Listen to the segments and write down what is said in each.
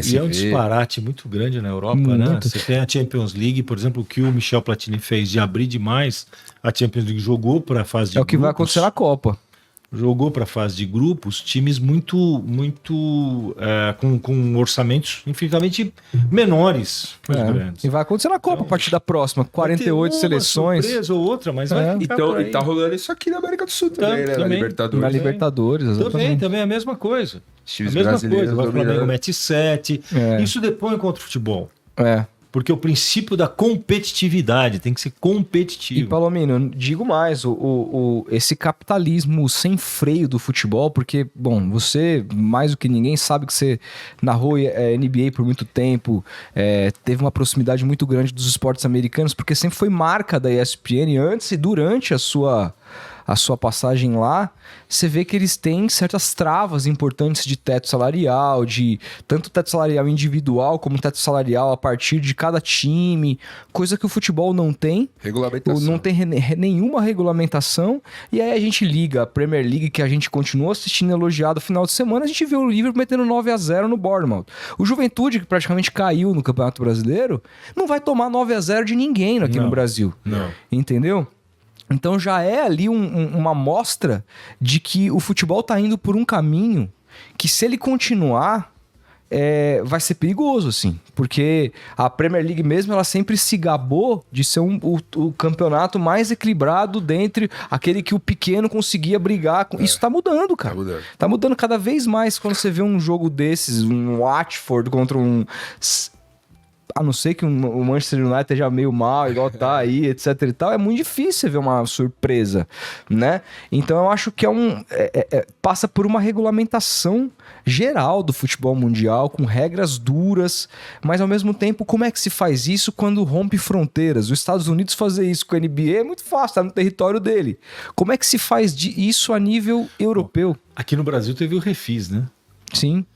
PSV. E é um disparate muito grande na Europa, né? Você tem a Champions League, por exemplo, o que o Michel Platini fez de abrir demais a Champions League, jogou para a fase de É o que vai acontecer na Copa. Jogou para a fase de grupos times muito com orçamentos infinitamente menores que os grandes. E vai acontecer na Copa a partir da próxima. 48 seleções. Uma surpresa ou outra, mas vai ficar Então, por aí. e tá rolando isso aqui na América do Sul também, né? Na também. Libertadores. Na Libertadores, exatamente. Também é a mesma coisa. Os times A mesma brasileiros coisa. O Flamengo dominando. mete 7. Isso depõe contra o futebol. É. Porque o princípio da competitividade tem que ser E, competitivo. Palomino, eu digo mais, esse capitalismo sem freio do futebol, porque, bom, você, mais do que ninguém, sabe que você narrou NBA por muito tempo, teve uma proximidade muito grande dos esportes americanos, porque sempre foi marca da ESPN antes e durante a sua passagem lá, você vê que eles têm certas travas importantes de teto salarial, de tanto teto salarial individual como teto salarial a partir de cada time, coisa que o futebol não tem. Regulamentação. Não tem nenhuma regulamentação. E aí a gente liga a Premier League, que a gente continua assistindo elogiado no final de semana, a gente vê o Liverpool metendo 9-0 no Bournemouth. O Juventude, que praticamente caiu no Campeonato Brasileiro, não vai tomar 9-0 de ninguém aqui no Brasil. Não. Entendeu? Então já é ali uma mostra de que o futebol tá indo por um caminho que, se ele continuar, vai ser perigoso, assim. Porque a Premier League mesmo, ela sempre se gabou de ser o campeonato mais equilibrado dentre aquele que o pequeno conseguia brigar com. Isso tá mudando, cara. Tá mudando cada vez mais quando você vê um jogo desses, um Watford contra um... A não ser que o Manchester United esteja meio mal, igual tá aí, etc e tal, é muito difícil você ver uma surpresa, né? Então eu acho que passa por uma regulamentação geral do futebol mundial, com regras duras, mas ao mesmo tempo, como é que se faz isso quando rompe fronteiras? Os Estados Unidos fazer isso com a NBA é muito fácil, tá no território dele. Como é que se faz isso a nível europeu? Aqui no Brasil teve o Refis, né? Sim.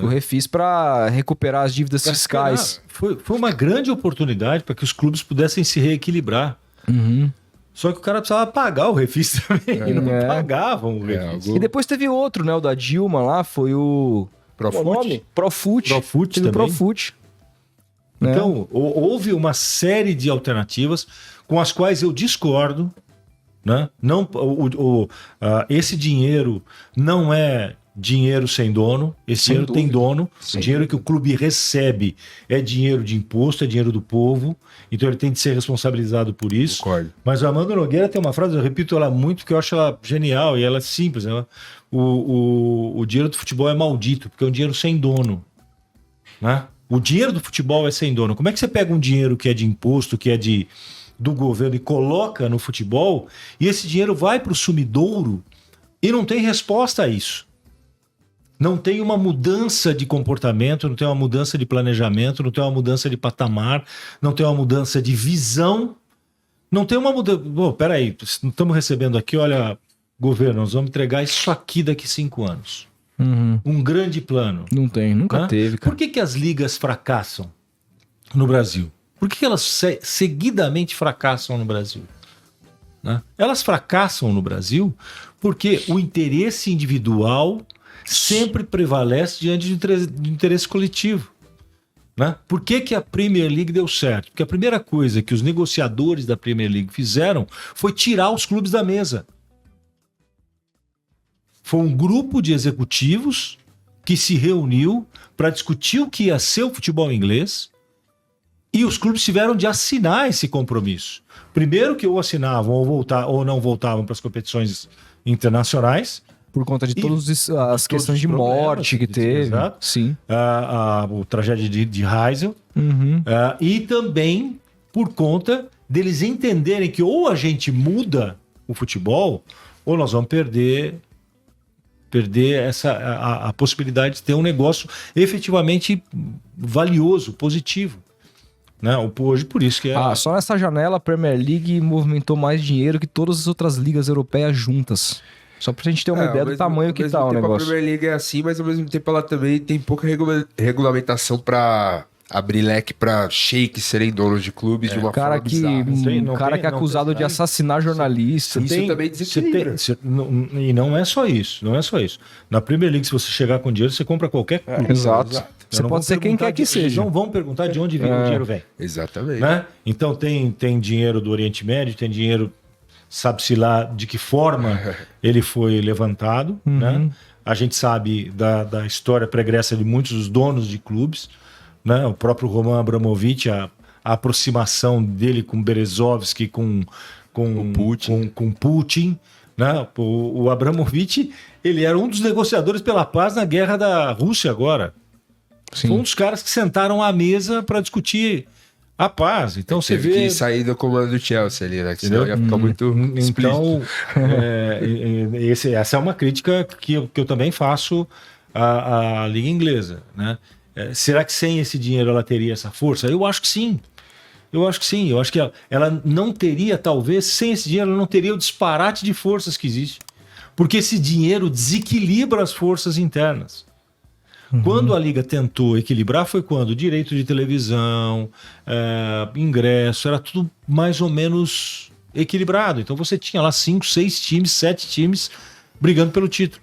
O Refis para recuperar as dívidas fiscais. Foi uma grande oportunidade para que os clubes pudessem se reequilibrar. Uhum. Só que o cara precisava pagar o Refis também. E não pagavam o Refis. E depois teve outro, né? O da Dilma lá, foi o... Profut. Profut. Profut teve também. o Profut. Então, houve uma série de alternativas com as quais eu discordo. Né? Não, esse dinheiro não é dinheiro sem dono, esse Sem dinheiro dúvida. tem dono, Sim. o dinheiro que o clube recebe é dinheiro de imposto, é dinheiro do povo, então ele tem de ser responsabilizado por isso. Concordo. Mas o Armando Nogueira tem uma frase, eu repito ela muito, porque eu acho ela genial e ela é simples. Né? O dinheiro do futebol é maldito, porque é um dinheiro sem dono. Né? O dinheiro do futebol é sem dono. Como é que você pega um dinheiro que é de imposto, que é do governo e coloca no futebol, e esse dinheiro vai para o sumidouro e não tem resposta a isso? Não tem uma mudança de comportamento, não tem uma mudança de planejamento, não tem uma mudança de patamar, não tem uma mudança de visão, não tem uma mudança... Bom, peraí, estamos recebendo aqui, olha, governo, nós vamos entregar isso aqui daqui 5 anos. Uhum. Um grande plano. Não tem, nunca teve, cara. Por que as ligas fracassam no Brasil? Por que elas seguidamente fracassam no Brasil? Né? Elas fracassam no Brasil porque o interesse individual sempre prevalece diante de interesse coletivo. Né? Por que a Premier League deu certo? Porque a primeira coisa que os negociadores da Premier League fizeram foi tirar os clubes da mesa. Foi um grupo de executivos que se reuniu para discutir o que ia ser o futebol inglês, e os clubes tiveram de assinar esse compromisso. Primeiro que ou assinavam ou não voltavam para as competições internacionais. Por conta de todas as questões de morte que teve. Exato. Sim. O tragédia de Heysel. Uhum. E também por conta deles entenderem que ou a gente muda o futebol, ou nós vamos perder a possibilidade de ter um negócio efetivamente valioso, positivo. Né? Hoje, por isso que só nessa janela a Premier League movimentou mais dinheiro que todas as outras ligas europeias juntas. Só pra gente ter uma ideia do tamanho que tá o negócio. A Premier League é assim, mas ao mesmo tempo ela também tem pouca regulamentação pra abrir leque pra sheiks serem donos de clubes de uma forma bizarra. Cara que é acusado de assassinar jornalistas. Isso também desequilibra. E não é só isso. Não é só isso. Na Premier League, se você chegar com dinheiro, você compra qualquer clube. Exato. Você pode ser quem quer que seja. Eles não vão perguntar de onde vem o dinheiro vem. Exatamente. Né? Então tem dinheiro do Oriente Médio, tem dinheiro, sabe-se lá de que forma ele foi levantado. Né? A gente sabe da história pregressa de muitos dos donos de clubes, né? O próprio Roman Abramovich, a aproximação dele com Berezovsky, com Putin. Né? O Abramovich, ele era um dos negociadores pela paz na guerra da Rússia agora. Sim. Foi um dos caras que sentaram à mesa para discutir a paz. Então você vê... que sair do comando do Chelsea ali, né? Senão ia ficar muito explícito. Então, essa é uma crítica que eu também faço à Liga Inglesa. Né? Será que sem esse dinheiro ela teria essa força? Eu acho que sim. Eu acho que ela não teria, talvez, sem esse dinheiro, ela não teria o disparate de forças que existe. Porque esse dinheiro desequilibra as forças internas. Quando a Liga tentou equilibrar foi quando direito de televisão, ingresso, era tudo mais ou menos equilibrado. Então você tinha lá 5, 6 times, 7 times brigando pelo título.